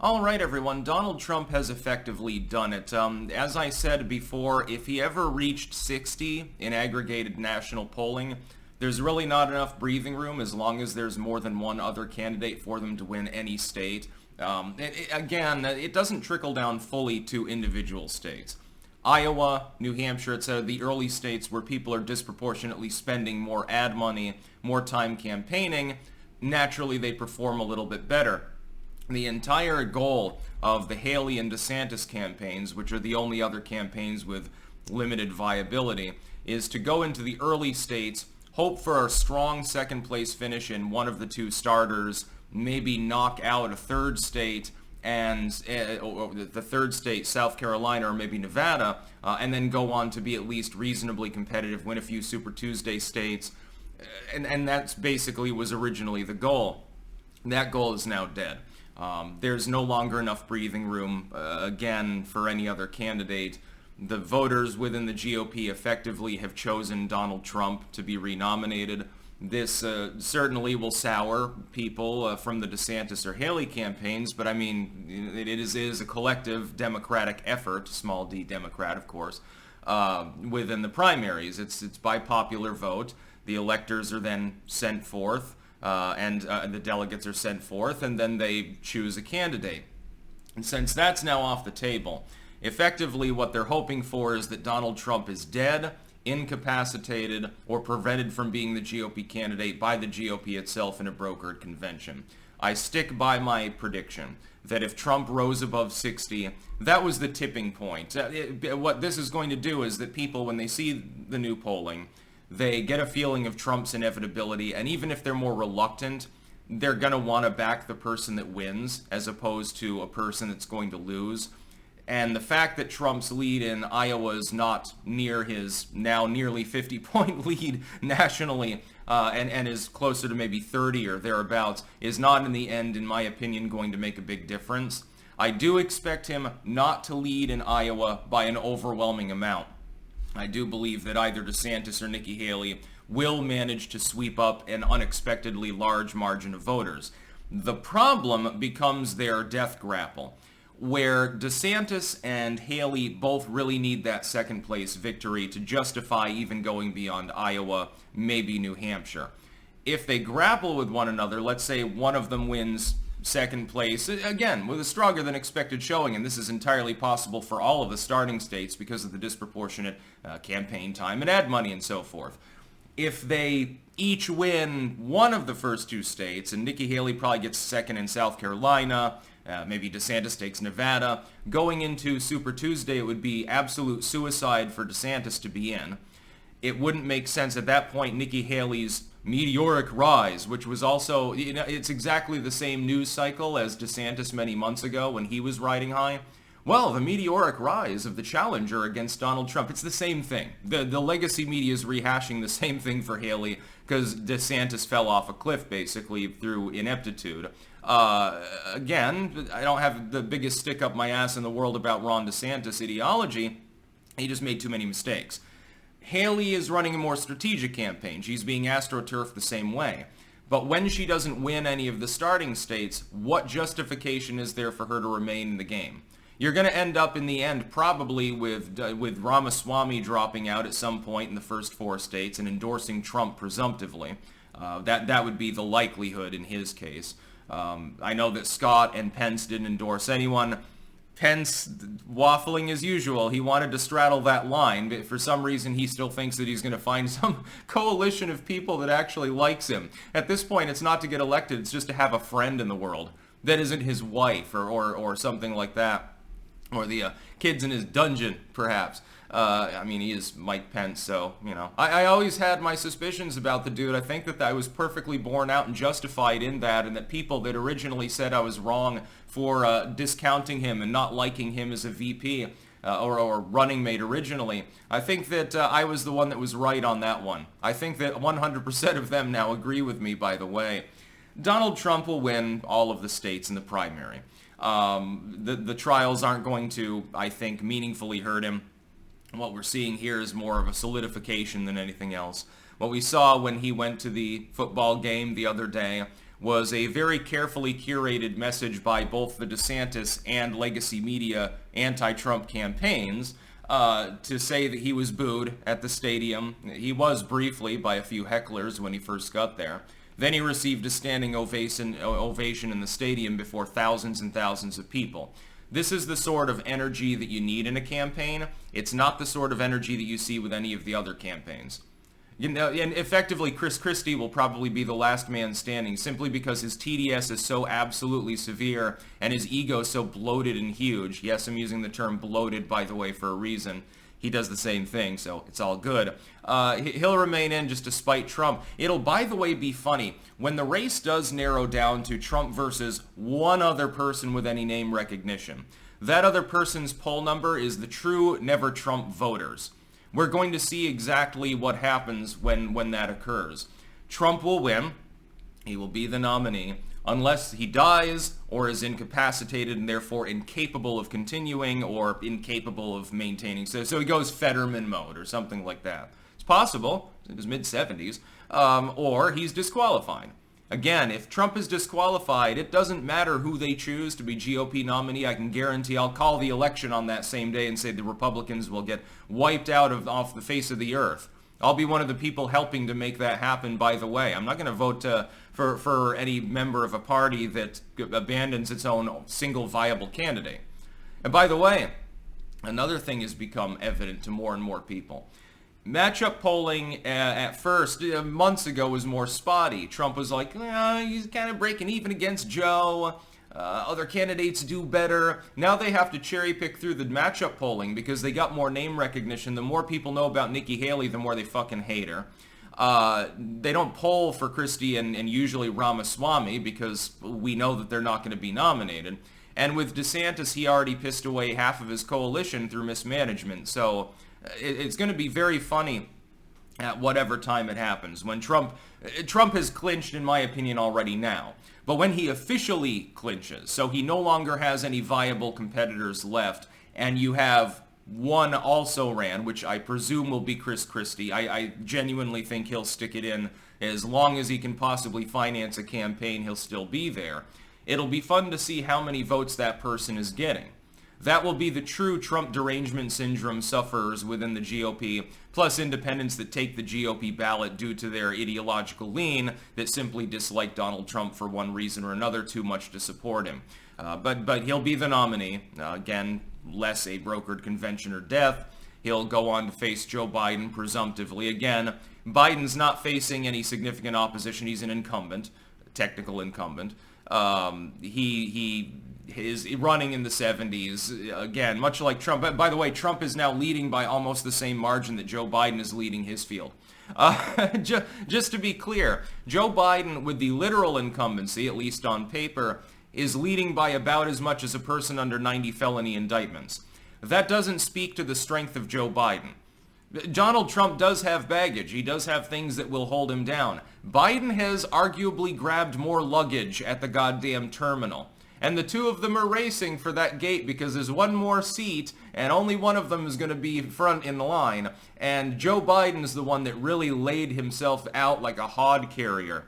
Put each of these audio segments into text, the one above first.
All right, everyone. Donald Trump has effectively done it. As I said before, if he ever reached 60 in aggregated national polling, there's really not enough breathing room as long as there's more than one other candidate for them to win any state. Again, it doesn't trickle down fully to individual states. Iowa, New Hampshire, etc., the early states where people are disproportionately spending more ad money, more time campaigning, naturally they perform a little bit better. The entire goal of the Haley and DeSantis campaigns, which are the only other campaigns with limited viability, is to go into the early states, hope for a strong second place finish in one of the two starters, maybe knock out a third state, and the third state, South Carolina or maybe Nevada, and then go on to be at least reasonably competitive, win a few Super Tuesday states, and that's basically was originally the goal. That goal is now dead. There's no longer enough breathing room, again, for any other candidate. The voters within the GOP effectively have chosen Donald Trump to be renominated. This certainly will sour people from the DeSantis or Haley campaigns, but I mean, it is a collective Democratic effort, small d Democrat, of course, within the primaries. It's by popular vote. The electors are then sent forth. And the delegates are sent forth, and then they choose a candidate. And since that's now off the table, effectively what they're hoping for is that Donald Trump is dead, incapacitated, or prevented from being the GOP candidate by the GOP itself in a brokered convention. I stick by my prediction that if Trump rose above 60, that was the tipping point. What this is going to do is that people, when they see the new polling, they get a feeling of Trump's inevitability, and even if they're more reluctant, they're going to want to back the person that wins as opposed to a person that's going to lose. And the fact that Trump's lead in Iowa is not near his now nearly 50-point lead nationally and is closer to maybe 30 or thereabouts is not in the end, in my opinion, going to make a big difference. I do expect him not to lead in Iowa by an overwhelming amount. I do believe that either DeSantis or Nikki Haley will manage to sweep up an unexpectedly large margin of voters. The problem becomes their death grapple, where DeSantis and Haley both really need that second place victory to justify even going beyond Iowa, maybe New Hampshire. If they grapple with one another, let's say one of them wins second place, again, with a stronger than expected showing, and this is entirely possible for all of the starting states because of the disproportionate campaign time and ad money and so forth. If they each win one of the first two states, and Nikki Haley probably gets second in South Carolina, maybe DeSantis takes Nevada, going into Super Tuesday, it would be absolute suicide for DeSantis to be in. It wouldn't make sense at that point. Nikki Haley's meteoric rise, which was also, it's exactly the same news cycle as DeSantis many months ago when he was riding high. Well, the meteoric rise of the challenger against Donald Trump, it's the same thing. The legacy media is rehashing the same thing for Haley because DeSantis fell off a cliff basically through ineptitude. Again, I don't have the biggest stick up my ass in the world about Ron DeSantis ideology. He just made too many mistakes. Haley is running a more strategic campaign. She's being astroturfed the same way. But when she doesn't win any of the starting states, what justification is there for her to remain in the game? You're going to end up in the end probably with Ramaswamy dropping out at some point in the first four states and endorsing Trump presumptively. That would be the likelihood in his case. I know that Scott and Pence didn't endorse anyone. Pence waffling as usual. He wanted to straddle that line, but for some reason he still thinks that he's going to find some coalition of people that actually likes him. At this point, it's not to get elected, it's just to have a friend in the world that isn't his wife or something like that. Or the kids in his dungeon, perhaps. I mean, he is Mike Pence, so, I always had my suspicions about the dude. I think that I was perfectly borne out and justified in that, and that people that originally said I was wrong for discounting him and not liking him as a VP or running mate originally, I think that I was the one that was right on that one. I think that 100% of them now agree with me, by the way. Donald Trump will win all of the states in the primary. The trials aren't going to, I think, meaningfully hurt him. What we're seeing here is more of a solidification than anything else. What we saw when he went to the football game the other day was a very carefully curated message by both the DeSantis and legacy media anti-Trump campaigns to say that he was booed at the stadium. He was briefly by a few hecklers when he first got there. Then he received a standing ovation in the stadium before thousands and thousands of people. This is the sort of energy that you need in a campaign. It's not the sort of energy that you see with any of the other campaigns. You know, and effectively, Chris Christie will probably be the last man standing simply because his TDS is so absolutely severe and his ego so bloated and huge. Yes, I'm using the term bloated, by the way, for a reason. He does the same thing, so it's all good. He'll remain in just to spite Trump. It'll, by the way, be funny. When the race does narrow down to Trump versus one other person with any name recognition, that other person's poll number is the true never Trump voters. We're going to see exactly what happens when that occurs. Trump will win. He will be the nominee unless he dies or is incapacitated and therefore incapable of continuing or incapable of maintaining. So he goes Fetterman mode or something like that. It's possible, in his mid-70s, or he's disqualified. Again, if Trump is disqualified, it doesn't matter who they choose to be GOP nominee. I can guarantee I'll call the election on that same day and say the Republicans will get wiped out off the face of the earth. I'll be one of the people helping to make that happen, by the way. I'm not going to vote for any member of a party that abandons its own single viable candidate. And by the way, another thing has become evident to more and more people. Matchup polling at first, months ago, was more spotty. Trump was like, he's kind of breaking even against Joe. Other candidates do better. Now they have to cherry pick through the matchup polling because they got more name recognition. The more people know about Nikki Haley, the more they fucking hate her. They don't poll for Christie and usually Ramaswamy because we know that they're not going to be nominated. And with DeSantis, he already pissed away half of his coalition through mismanagement. So it's going to be very funny at whatever time it happens. When Trump has clinched, in my opinion, already now. But when he officially clinches, so he no longer has any viable competitors left, and you have one also ran, which I presume will be Chris Christie. I genuinely think he'll stick it in as long as he can possibly finance a campaign. He'll still be there. It'll be fun to see how many votes that person is getting. That will be the true Trump derangement syndrome sufferers within the GOP, plus independents that take the GOP ballot due to their ideological lean that simply dislike Donald Trump for one reason or another too much to support him. But he'll be the nominee. Again, less a brokered convention or death. He'll go on to face Joe Biden, presumptively. Again, Biden's not facing any significant opposition. He's an incumbent, technical incumbent. He is running in the 70s, again, much like Trump. By the way, Trump is now leading by almost the same margin that Joe Biden is leading his field. Just to be clear, Joe Biden, with the literal incumbency, at least on paper, is leading by about as much as a person under 90 felony indictments. That doesn't speak to the strength of Joe Biden. Donald Trump does have baggage. He does have things that will hold him down. Biden has arguably grabbed more luggage at the goddamn terminal. And the two of them are racing for that gate because there's one more seat and only one of them is going to be front in the line. And Joe Biden's the one that really laid himself out like a hod carrier.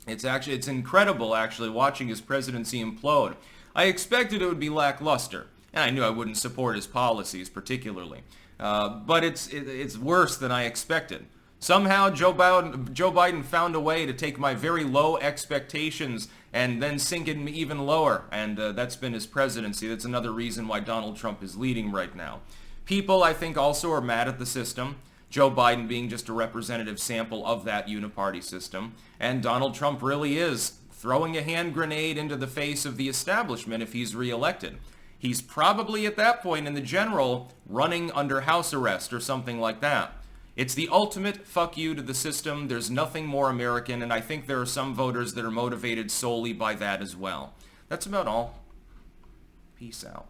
It's incredible, actually, watching his presidency implode. I expected it would be lackluster, and I knew I wouldn't support his policies particularly. But it's worse than I expected. Somehow Joe Biden found a way to take my very low expectations and then sink it even lower, and that's been his presidency. That's another reason why Donald Trump is leading right now. People, I think, also are mad at the system, Joe Biden being just a representative sample of that uniparty system, and Donald Trump really is throwing a hand grenade into the face of the establishment if he's reelected. He's probably at that point in the general running under house arrest or something like that. It's the ultimate fuck you to the system. There's nothing more American, and I think there are some voters that are motivated solely by that as well. That's about all. Peace out.